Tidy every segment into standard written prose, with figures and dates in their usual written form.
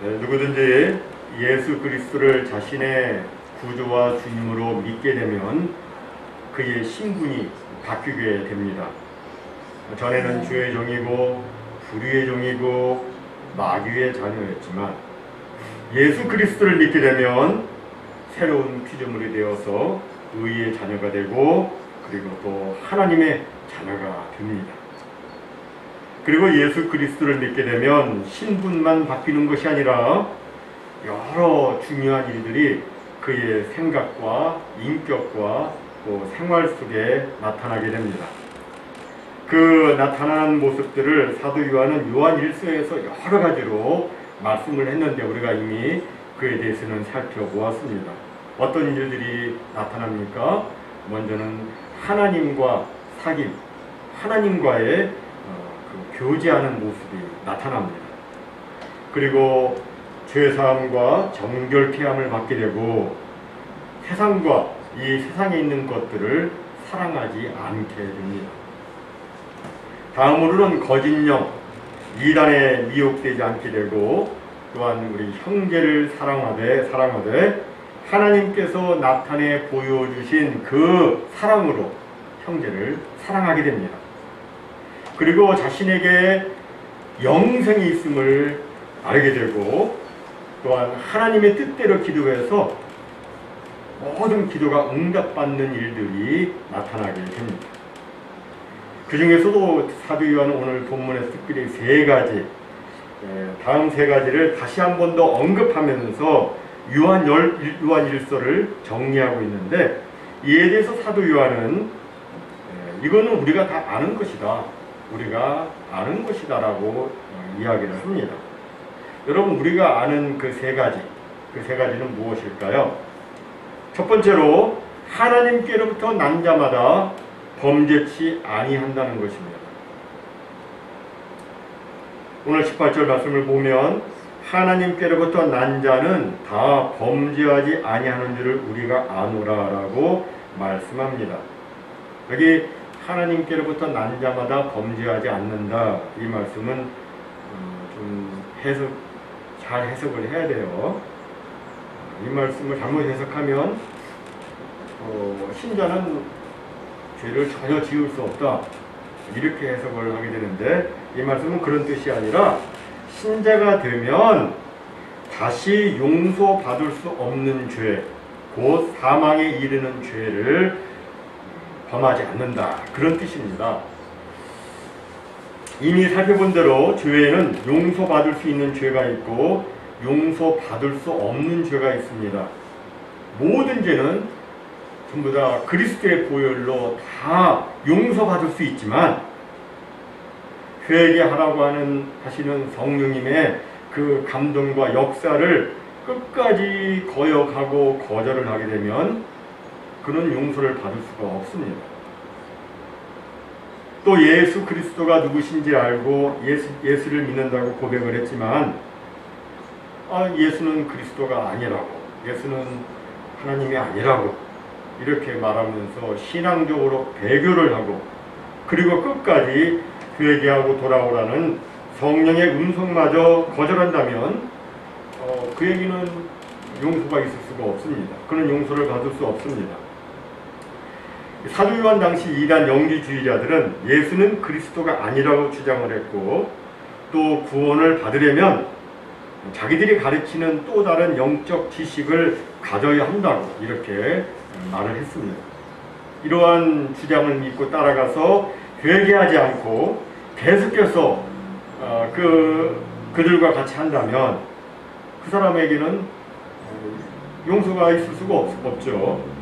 누구든지 예수 그리스도를 자신의 구주와 주님으로 믿게 되면 그의 신분이 바뀌게 됩니다. 전에는 죄의 종이고 불의의 종이고 마귀의 자녀였지만 예수 그리스도를 믿게 되면 새로운 피조물이 되어서 의의 자녀가 되고 그리고 또 하나님의 자녀가 됩니다. 그리고 예수 그리스도를 믿게 되면 신분만 바뀌는 것이 아니라 여러 중요한 일들이 그의 생각과 인격과 또 생활 속에 나타나게 됩니다. 그 나타나는 모습들을 사도 요한은 요한 1서에서 여러 가지로 말씀을 했는데 우리가 이미 그에 대해서는 살펴보았습니다. 어떤 일들이 나타납니까? 먼저는 하나님과 사귐, 하나님과의 교제하는 모습이 나타납니다. 그리고 죄사함과 정결케 함을 받게 되고 세상과 이 세상에 있는 것들을 사랑하지 않게 됩니다. 다음으로는 거짓령, 이단에 미혹되지 않게 되고 또한 우리 형제를 사랑하되 하나님께서 나타내 보여주신 그 사랑으로 형제를 사랑하게 됩니다. 그리고 자신에게 영생이 있음을 알게 되고 또한 하나님의 뜻대로 기도해서 모든 기도가 응답받는 일들이 나타나게 됩니다. 그 중에서도 사도 요한은 오늘 본문에서 특별히 세 가지, 다음 세 가지를 다시 한 번 더 언급하면서 요한 1서를 정리하고 있는데 이에 대해서 사도 요한은 이거는 우리가 다 아는 것이다. 우리가 아는 것이다 라고 이야기를 합니다. 여러분 우리가 아는 그 세 가지는 무엇일까요? 첫 번째로 하나님께로부터 난 자마다 범죄치 아니한다는 것입니다. 오늘 18절 말씀을 보면 하나님께로부터 난 자는 다 범죄하지 아니하는 줄을 우리가 아노라 라고 말씀합니다. 여기 하나님께로부터 난 자마다 범죄하지 않는다 이 말씀은 좀 잘 해석을 해야 돼요. 이 말씀을 잘못 해석하면 신자는 죄를 전혀 지을 수 없다 이렇게 해석을 하게 되는데 이 말씀은 그런 뜻이 아니라 신자가 되면 다시 용서받을 수 없는 죄, 곧 사망에 이르는 죄를 범하지 않는다 그런 뜻입니다. 이미 살펴본 대로 죄에는 용서받을 수 있는 죄가 있고 용서받을 수 없는 죄가 있습니다. 모든 죄는 전부 다 그리스도의 보혈로 다 용서받을 수 있지만 회개하라고 하시는 성령님의 그 감동과 역사를 끝까지 거역하고 거절을 하게 되면 그는 용서를 받을 수가 없습니다. 또 예수 그리스도가 누구신지 알고 예수를 믿는다고 고백을 했지만 예수는 그리스도가 아니라고, 예수는 하나님이 아니라고 이렇게 말하면서 신앙적으로 배교를 하고 그리고 끝까지 회개하고 돌아오라는 성령의 음성마저 거절한다면 그에게는 용서가 있을 수가 없습니다. 그는 용서를 받을 수 없습니다. 사도 요한 당시 이단 영지주의자들은 예수는 그리스도가 아니라고 주장을 했고 또 구원을 받으려면 자기들이 가르치는 또 다른 영적 지식을 가져야 한다고 이렇게 말을 했습니다. 이러한 주장을 믿고 따라가서 회개하지 않고 계속해서 그들과 같이 한다면 그 사람에게는 용서가 있을 수가 없죠.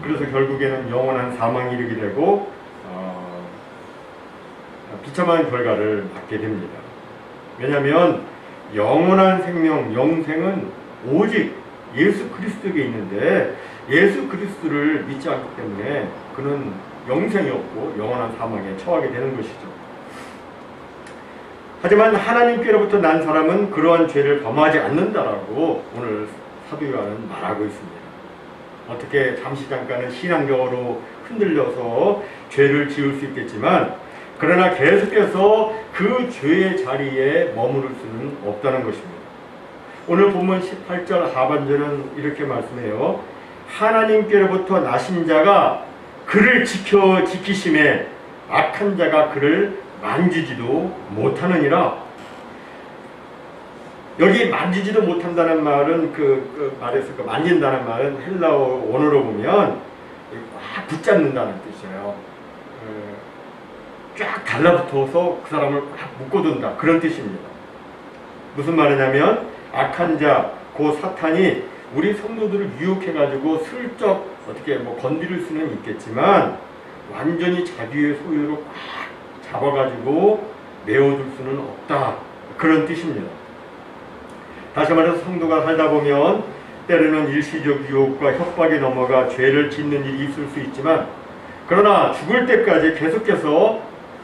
그래서 결국에는 영원한 사망에 이르게 되고 비참한 결과를 받게 됩니다. 왜냐하면 영원한 생명, 영생은 오직 예수 그리스도에게 있는데 예수 그리스도를 믿지 않기 때문에 그는 영생이 없고 영원한 사망에 처하게 되는 것이죠. 하지만 하나님께로부터 난 사람은 그러한 죄를 범하지 않는다라고 오늘 사도 요한은 말하고 있습니다. 어떻게 잠깐은 신앙적으로 흔들려서 죄를 지을 수 있겠지만 그러나 계속해서 그 죄의 자리에 머무를 수는 없다는 것입니다. 오늘 본문 18절 하반절은 이렇게 말씀해요. 하나님께로부터 나신 자가 그를 지키심에 악한 자가 그를 만지지도 못하느니라. 여기 만지지도 못한다는 말은 말에서 만진다는 말은 헬라어 원어로 보면 꽉 붙잡는다는 뜻이에요. 쫙 달라붙어서 그 사람을 꽉 묶어둔다, 그런 뜻입니다. 무슨 말이냐면 악한 자, 그 사탄이 우리 성도들을 유혹해가지고 슬쩍 어떻게 건드릴 수는 있겠지만 완전히 자기의 소유로 꽉 잡아가지고 메워둘 수는 없다, 그런 뜻입니다. 다시 말해서 성도가 살다 보면 때로는 일시적 유혹과 협박에 넘어가 죄를 짓는 일이 있을 수 있지만, 그러나 죽을 때까지 계속해서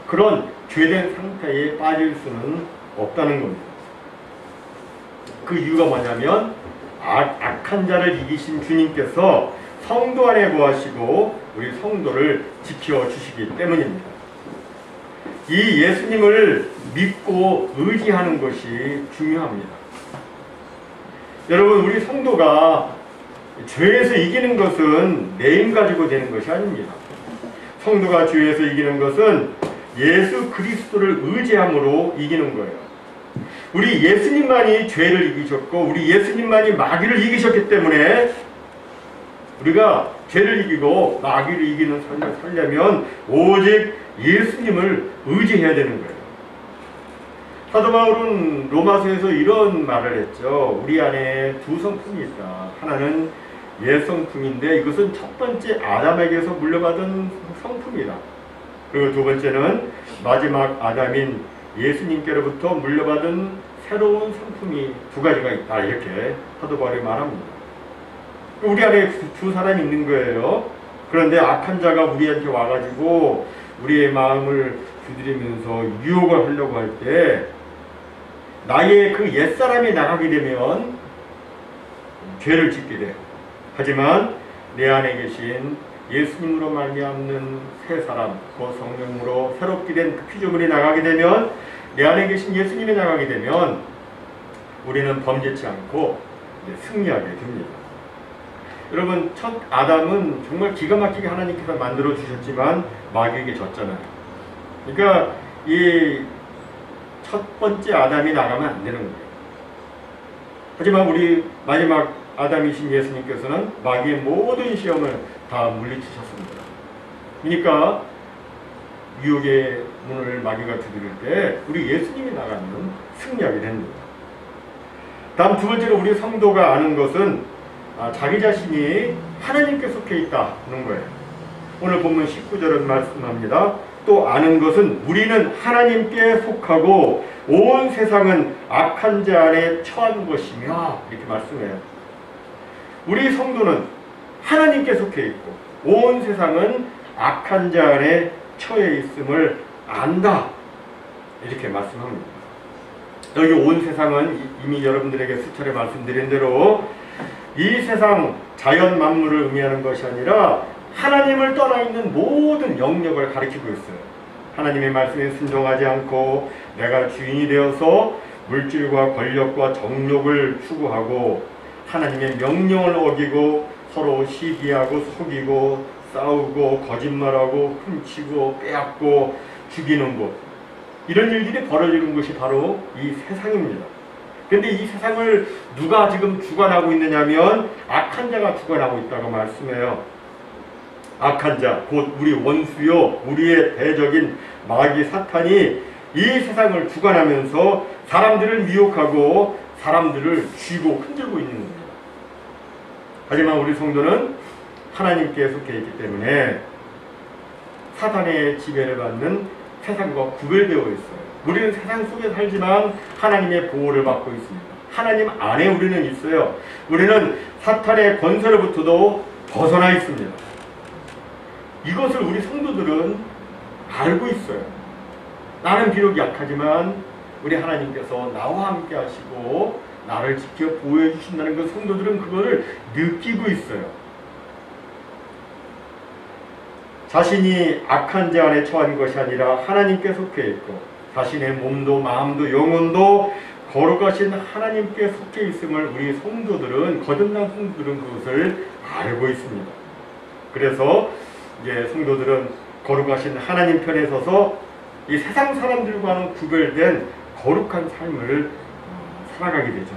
그런 죄된 상태에 빠질 수는 없다는 겁니다. 그 이유가 뭐냐면 악한 자를 이기신 주님께서 성도 안에 거하시고 우리 성도를 지켜주시기 때문입니다. 이 예수님을 믿고 의지하는 것이 중요합니다. 여러분, 우리 성도가 죄에서 이기는 것은 내 힘 가지고 되는 것이 아닙니다. 성도가 죄에서 이기는 것은 예수 그리스도를 의지함으로 이기는 거예요. 우리 예수님만이 죄를 이기셨고 우리 예수님만이 마귀를 이기셨기 때문에 우리가 죄를 이기고 마귀를 이기는 삶을 살려면 오직 예수님을 의지해야 되는 거예요. 사도 바울은 로마서에서 이런 말을 했죠. 우리 안에 두 성품이 있다. 하나는 옛 성품인데 이것은 첫 번째 아담에게서 물려받은 성품이다. 그리고 두 번째는 마지막 아담인 예수님께로부터 물려받은 새로운 성품이 두 가지가 있다. 이렇게 사도 바울이 말합니다. 우리 안에 두 사람이 있는 거예요. 그런데 악한 자가 우리한테 와가지고 우리의 마음을 두드리면서 유혹을 하려고 할 때 나의 그 옛사람이 나가게 되면 죄를 짓게 돼요. 하지만 내 안에 계신 예수님으로 말미암는 새 사람, 그 성령으로 새롭게 된 그 피조물이 나가게 되면, 내 안에 계신 예수님이 나가게 되면 우리는 범죄치 않고 승리하게 됩니다. 여러분, 첫 아담은 정말 기가 막히게 하나님께서 만들어 주셨지만 마귀에게 졌잖아요. 그러니까 이 첫 번째 아담이 나가면 안 되는 거예요. 하지만 우리 마지막 아담이신 예수님께서는 마귀의 모든 시험을 다 물리치셨습니다. 그러니까 유혹의 문을 마귀가 두드릴 때 우리 예수님이 나가면 승리하게 됩니다. 다음 두 번째로 우리 성도가 아는 것은 자기 자신이 하나님께 속해 있다는 거예요. 오늘 본문 19절은 말씀합니다. 또 아는 것은 우리는 하나님께 속하고 온 세상은 악한 자 안에 처한 것이며, 이렇게 말씀해요. 우리 성도는 하나님께 속해 있고 온 세상은 악한 자 안에 처해 있음을 안다, 이렇게 말씀합니다. 여기 온 세상은 이미 여러분들에게 수차례 말씀드린 대로 이 세상 자연 만물을 의미하는 것이 아니라 하나님을 떠나 있는 모든 영역을 가리키고 있어요. 하나님의 말씀에 순종하지 않고 내가 주인이 되어서 물질과 권력과 정욕을 추구하고 하나님의 명령을 어기고 서로 시기하고 속이고 싸우고 거짓말하고 훔치고 빼앗고 죽이는 것, 이런 일들이 벌어지는 것이 바로 이 세상입니다. 그런데 이 세상을 누가 지금 주관하고 있느냐면 악한 자가 주관하고 있다고 말씀해요. 악한 자, 곧 우리 원수요, 우리의 대적인 마귀 사탄이 이 세상을 주관하면서 사람들을 미혹하고 사람들을 쥐고 흔들고 있는 겁니다. 하지만 우리 성도는 하나님께 속해 있기 때문에 사탄의 지배를 받는 세상과 구별되어 있어요. 우리는 세상 속에 살지만 하나님의 보호를 받고 있습니다. 하나님 안에 우리는 있어요. 우리는 사탄의 권세로부터도 벗어나 있습니다. 이것을 우리 성도들은 알고 있어요. 나는 비록 약하지만 우리 하나님께서 나와 함께 하시고 나를 지켜 보호해 주신다는 그 성도들은 그거를 느끼고 있어요. 자신이 악한 자 안에 처한 것이 아니라 하나님께 속해 있고 자신의 몸도 마음도 영혼도 거룩하신 하나님께 속해 있음을 우리 성도들은, 거듭난 성도들은 그것을 알고 있습니다. 그래서 이제 성도들은 거룩하신 하나님 편에 서서 이 세상 사람들과는 구별된 거룩한 삶을 살아가게 되죠.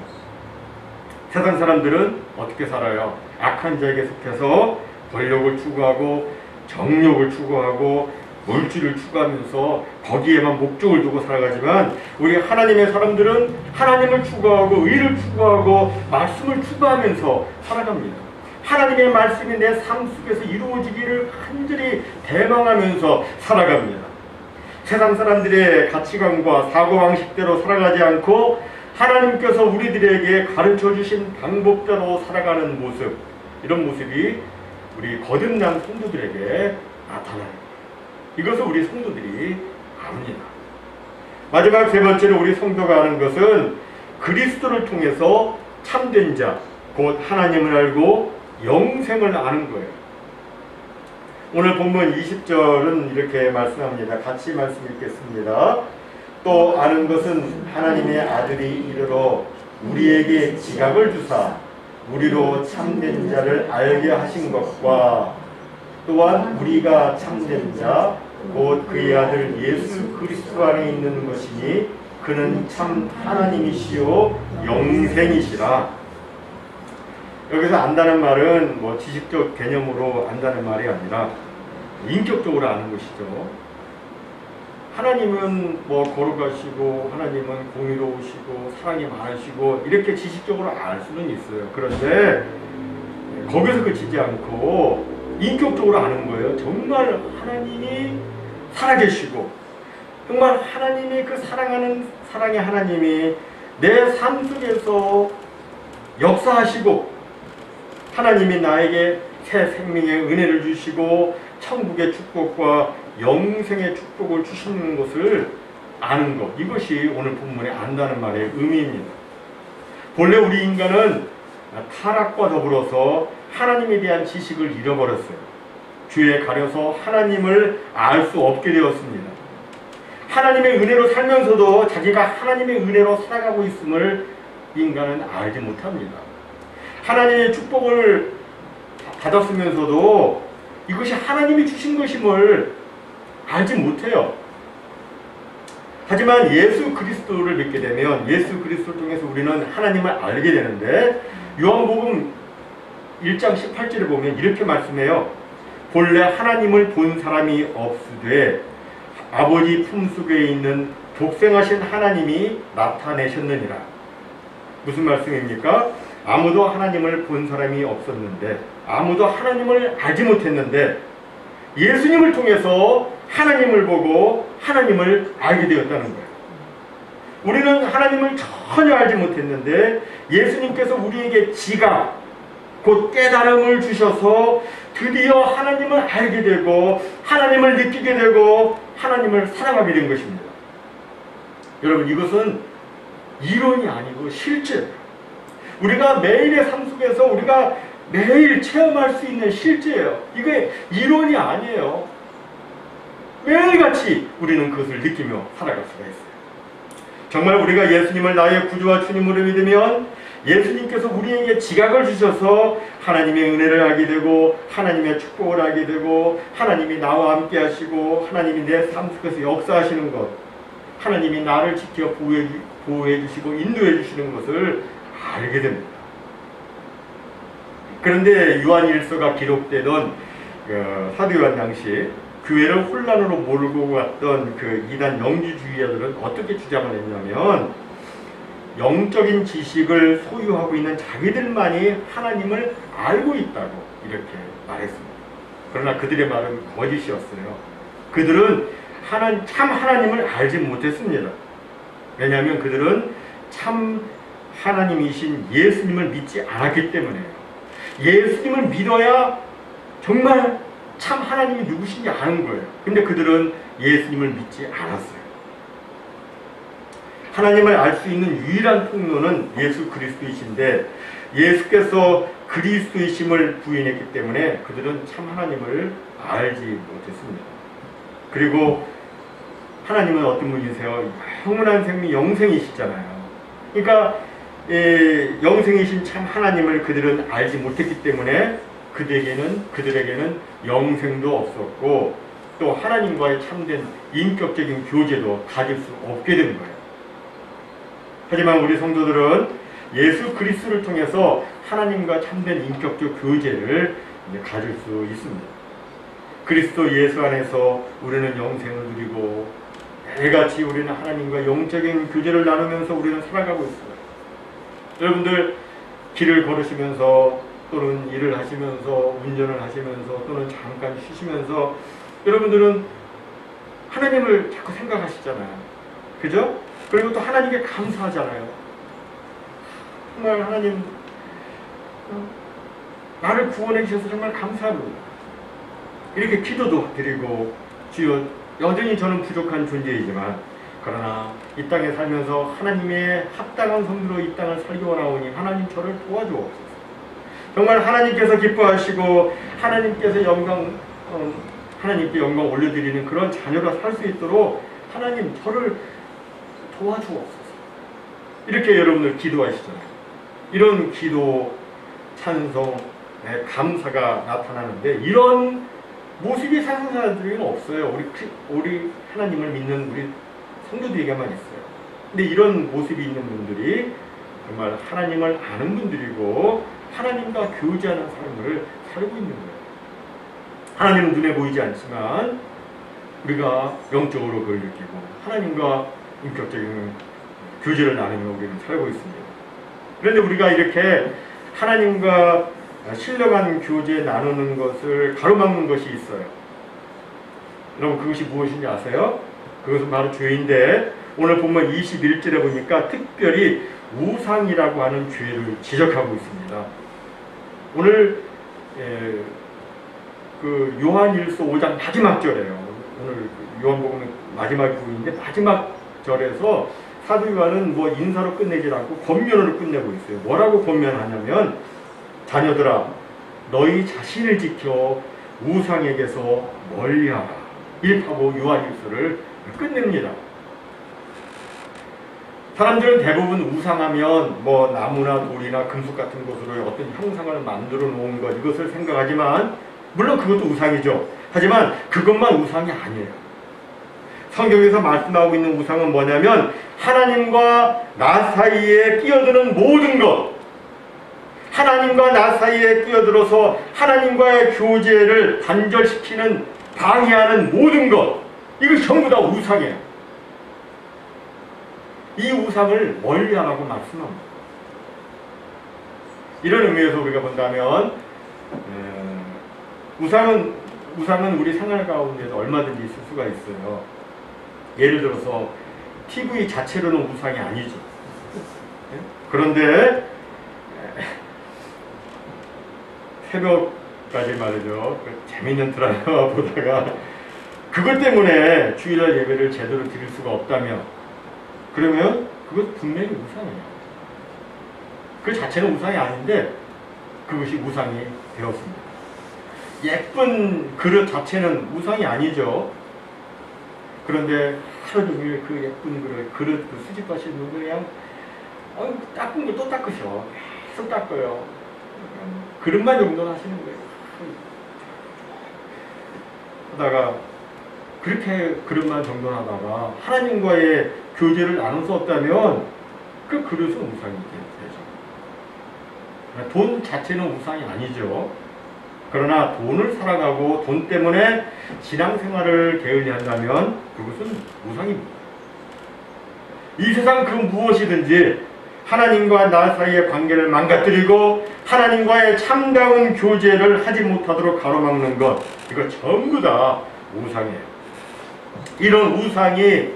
세상 사람들은 어떻게 살아요? 악한 자에게 속해서 권력을 추구하고 정욕을 추구하고 물질을 추구하면서 거기에만 목적을 두고 살아가지만, 우리 하나님의 사람들은 하나님을 추구하고 의를 추구하고 말씀을 추구하면서 살아갑니다. 하나님의 말씀이 내 삶 속에서 이루어지기를 간절히 대망하면서 살아갑니다. 세상 사람들의 가치관과 사고방식대로 살아가지 않고 하나님께서 우리들에게 가르쳐 주신 방법대로 살아가는 모습, 이런 모습이 우리 거듭난 성도들에게 나타나요. 이것을 우리 성도들이 압니다. 마지막 세 번째로 우리 성도가 아는 것은 그리스도를 통해서 참된 자, 곧 하나님을 알고 영생을 아는 거예요. 오늘 본문 20절은 이렇게 말씀합니다. 같이 말씀 읽겠습니다. 또 아는 것은 하나님의 아들이 이르러 우리에게 지각을 주사 우리로 참된 자를 알게 하신 것과, 또한 우리가 참된 자 곧 그의 아들 예수 그리스도 안에 있는 것이니 그는 참 하나님이시요 영생이시라. 여기서 안다는 말은 뭐 지식적 개념으로 안다는 말이 아니라 인격적으로 아는 것이죠. 하나님은 뭐 거룩하시고 하나님은 공의로우시고 사랑이 많으시고 이렇게 지식적으로 알 수는 있어요. 그런데 거기서 그치지 않고 인격적으로 아는 거예요. 정말 하나님이 살아계시고, 정말 하나님이 그 사랑의 하나님이 내 삶 속에서 역사하시고, 하나님이 나에게 새 생명의 은혜를 주시고 천국의 축복과 영생의 축복을 주시는 것을 아는 것, 이것이 오늘 본문에 안다는 말의 의미입니다. 본래 우리 인간은 타락과 더불어서 하나님에 대한 지식을 잃어버렸어요. 죄에 가려서 하나님을 알 수 없게 되었습니다. 하나님의 은혜로 살면서도 자기가 하나님의 은혜로 살아가고 있음을 인간은 알지 못합니다. 하나님의 축복을 받았으면서도 이것이 하나님이 주신 것임을 알지 못해요. 하지만 예수 그리스도를 믿게 되면 예수 그리스도를 통해서 우리는 하나님을 알게 되는데, 요한복음 1장 18절을 보면 이렇게 말씀해요. 본래 하나님을 본 사람이 없으되 아버지 품속에 있는 독생하신 하나님이 나타내셨느니라. 무슨 말씀입니까? 아무도 하나님을 본 사람이 없었는데, 아무도 하나님을 알지 못했는데 예수님을 통해서 하나님을 보고 하나님을 알게 되었다는 거예요. 우리는 하나님을 전혀 알지 못했는데 예수님께서 우리에게 지각, 곧 깨달음을 주셔서 드디어 하나님을 알게 되고 하나님을 느끼게 되고 하나님을 사랑하게 된 것입니다. 여러분, 이것은 이론이 아니고 실제예요. 우리가 매일의 삶 속에서 우리가 매일 체험할 수 있는 실제예요. 이게 이론이 아니에요. 매일같이 우리는 그것을 느끼며 살아갈 수가 있어요. 정말 우리가 예수님을 나의 구주와 주님으로 믿으면 예수님께서 우리에게 지각을 주셔서 하나님의 은혜를 알게 되고 하나님의 축복을 알게 되고 하나님이 나와 함께 하시고 하나님이 내 삶 속에서 역사하시는 것, 하나님이 나를 지켜 보호해 주시고 인도해 주시는 것을 알게 됩니다. 그런데 요한일서가 기록되던 사도 요한 당시 교회를 혼란으로 몰고 갔던 그 이단 영지주의자들은 어떻게 주장을 했냐면, 영적인 지식을 소유하고 있는 자기들만이 하나님을 알고 있다고 이렇게 말했습니다. 그러나 그들의 말은 거짓이었어요. 그들은 참 하나님을 알지 못했습니다. 왜냐하면 그들은 참 하나님이신 예수님을 믿지 않았기 때문에요. 예수님을 믿어야 정말 참 하나님이 누구신지 아는 거예요. 근데 그들은 예수님을 믿지 않았어요. 하나님을 알 수 있는 유일한 통로는 예수 그리스도이신데, 예수께서 그리스도이심을 부인했기 때문에 그들은 참 하나님을 알지 못했습니다. 그리고 하나님은 어떤 분이세요? 영원한 생명, 영생이시잖아요. 그러니까 영생이신 참 하나님을 그들은 알지 못했기 때문에 그들에게는 영생도 없었고 또 하나님과의 참된 인격적인 교제도 가질 수 없게 된 거예요. 하지만 우리 성도들은 예수 그리스도를 통해서 하나님과 참된 인격적 교제를 가질 수 있습니다. 그리스도 예수 안에서 우리는 영생을 누리고 매일같이 우리는 하나님과 영적인 교제를 나누면서 우리는 살아가고 있어요. 여러분들 길을 걸으시면서 또는 일을 하시면서 운전을 하시면서 또는 잠깐 쉬시면서 여러분들은 하나님을 자꾸 생각하시잖아요. 그죠? 그리고 또 하나님께 감사하잖아요. 정말 하나님 나를 구원해 주셔서 정말 감사합니다. 이렇게 기도도 드리고 주여 여전히 저는 부족한 존재이지만 그러나 이 땅에 살면서 하나님의 합당한 성도로 이 땅을 살기 원하오니 하나님 저를 도와주옵소서. 정말 하나님께서 기뻐하시고 하나님께서 하나님께 영광 올려드리는 그런 자녀로 살 수 있도록 하나님 저를 도와주옵소서. 이렇게 여러분들 기도하시잖아요. 이런 기도, 찬송, 감사가 나타나는데 이런 모습이 세상 사람들에게는 없어요. 우리 하나님을 믿는 우리 성도들에게만 있어요. 근데 이런 모습이 있는 분들이 정말 하나님을 아는 분들이고 하나님과 교제하는 삶을 살고 있는 거예요. 하나님은 눈에 보이지 않지만 우리가 영적으로 그걸 느끼고 하나님과 인격적인 교제를 나누며 우리는 살고 있습니다. 그런데 우리가 이렇게 하나님과 신령한 교제 나누는 것을 가로막는 것이 있어요. 여러분 그것이 무엇인지 아세요? 그것은 바로 죄인데 오늘 본문 21절에 보니까 특별히 우상이라고 하는 죄를 지적하고 있습니다. 오늘 그 요한일서 5장 마지막 절이에요. 오늘 요한복음 마지막 부분인데 마지막 절에서 사도 요한은 뭐 인사로 끝내지 않고 권면으로 끝내고 있어요. 뭐라고 권면하냐면 자녀들아 너희 자신을 지켜 우상에게서 멀리하라 이렇게 하고 요한일서를 끝냅니다. 사람들은 대부분 우상하면 뭐 나무나 돌이나 금속 같은 것으로 어떤 형상을 만들어 놓은 것 이것을 생각하지만 물론 그것도 우상이죠. 하지만 그것만 우상이 아니에요. 성경에서 말씀하고 있는 우상은 뭐냐면 하나님과 나 사이에 끼어드는 모든 것, 하나님과 나 사이에 끼어들어서 하나님과의 교제를 단절시키는 방해하는 모든 것, 이거 전부 다 우상이에요. 이 우상을 멀리하라고 말씀합니다. 이런 의미에서 우리가 본다면 우상은 우리 생활 가운데서 얼마든지 있을 수가 있어요. 예를 들어서 TV 자체로는 우상이 아니죠. 그런데 새벽까지 말이죠. 재밌는 드라마 보다가 그것 때문에 주일날 예배를 제대로 드릴 수가 없다면 그러면 그것 분명히 우상이에요. 그 자체는 우상이 아닌데 그것이 우상이 되었습니다. 예쁜 그릇 자체는 우상이 아니죠. 그런데 하루 종일 그 예쁜 그릇 그 수집하시는 분들 그냥 닦은 거 또 닦으셔. 계속 닦아요. 그릇만 정돈하시는 거예요. 하다가 그렇게 그릇만 정돈하다가 하나님과의 교제를 나눌 수 없다면 그 그릇은 우상이 되죠. 돈 자체는 우상이 아니죠. 그러나 돈을 살아가고 돈 때문에 신앙생활을 게을리한다면 그것은 우상입니다. 이 세상 그 무엇이든지 하나님과 나 사이의 관계를 망가뜨리고 하나님과의 참다운 교제를 하지 못하도록 가로막는 것, 이거 전부 다 우상이에요. 이런 우상이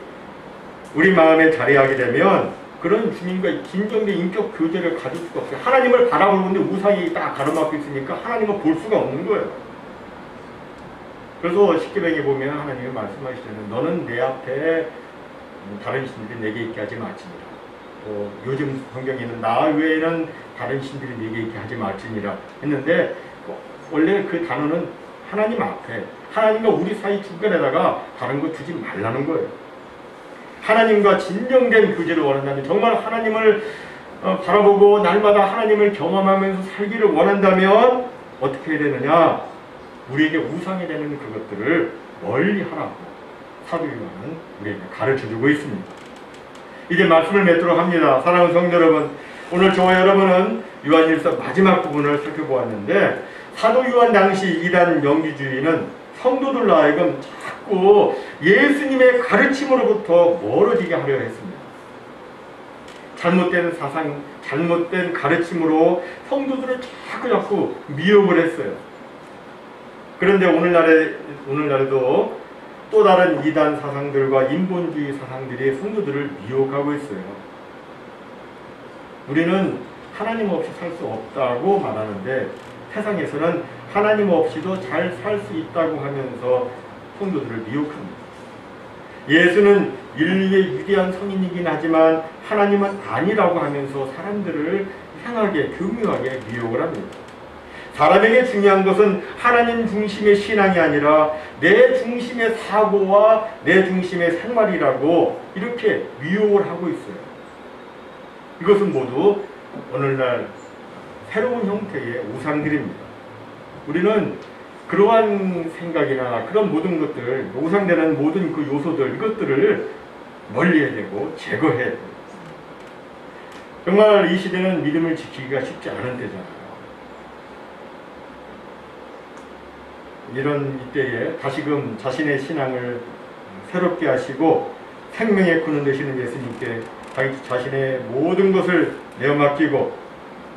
우리 마음에 자리하게 되면 그런 주님과 진정된 인격 교제를 가질 수가 없어요. 하나님을 바라보는데 우상이 딱 가로막고 있으니까 하나님을 볼 수가 없는 거예요. 그래서 십계명에 보면 하나님이 말씀하시잖아요. 너는 내 앞에 다른 신들이 내게 있게 하지 말지니라. 요즘 성경에는 나 외에는 다른 신들이 내게 있게 하지 말지니라 했는데 원래 그 단어는 하나님 앞에 하나님과 우리 사이 중간에다가 다른 거 두지 말라는 거예요. 하나님과 진정된 교제를 원한다면, 정말 하나님을 바라보고 날마다 하나님을 경험하면서 살기를 원한다면 어떻게 해야 되느냐? 우리에게 우상이 되는 그것들을 멀리 하라고 사도 요한은 우리에게 가르쳐주고 있습니다. 이제 말씀을 맺도록 합니다. 사랑하는 성도 여러분, 오늘 저와 여러분은 요한일서 마지막 부분을 살펴보았는데, 사도 요한 당시 이단 영지주의는 성도들로 하여금 자꾸 예수님의 가르침으로부터 멀어지게 하려 했습니다. 잘못된 사상, 잘못된 가르침으로 성도들을 자꾸 미혹을 했어요. 그런데 오늘날에도 또 다른 이단 사상들과 인본주의 사상들이 성도들을 미혹하고 있어요. 우리는 하나님 없이 살 수 없다고 말하는데, 세상에서는 하나님 없이도 잘 살 수 있다고 하면서 성도들을 미혹합니다. 예수는 인류의 위대한 성인이긴 하지만 하나님은 아니라고 하면서 사람들을 이상하게 교묘하게 미혹을 합니다. 사람에게 중요한 것은 하나님 중심의 신앙이 아니라 내 중심의 사고와 내 중심의 생활이라고 이렇게 미혹을 하고 있어요. 이것은 모두 오늘날 새로운 형태의 우상들입니다. 우리는 그러한 생각이나 그런 모든 것들, 우상되는 모든 그 요소들, 이것들을 멀리해야 되고 제거해야 돼요. 정말 이 시대는 믿음을 지키기가 쉽지 않은 때잖아요. 이런 이때에 다시금 자신의 신앙을 새롭게 하시고 생명의 근원 되시는 예수님께 자신의 모든 것을 내어 맡기고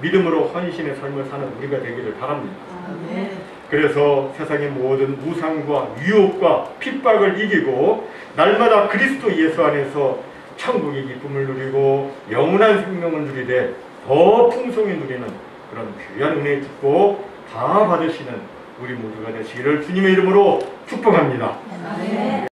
믿음으로 헌신의 삶을 사는 우리가 되기를 바랍니다. 아멘. 그래서 세상의 모든 우상과 유혹과 핍박을 이기고 날마다 그리스도 예수 안에서 천국의 기쁨을 누리고 영원한 생명을 누리되 더 풍성히 누리는 그런 귀한 은혜의 축복 다 받으시는 우리 모두가 되시기를 주님의 이름으로 축복합니다. 아멘.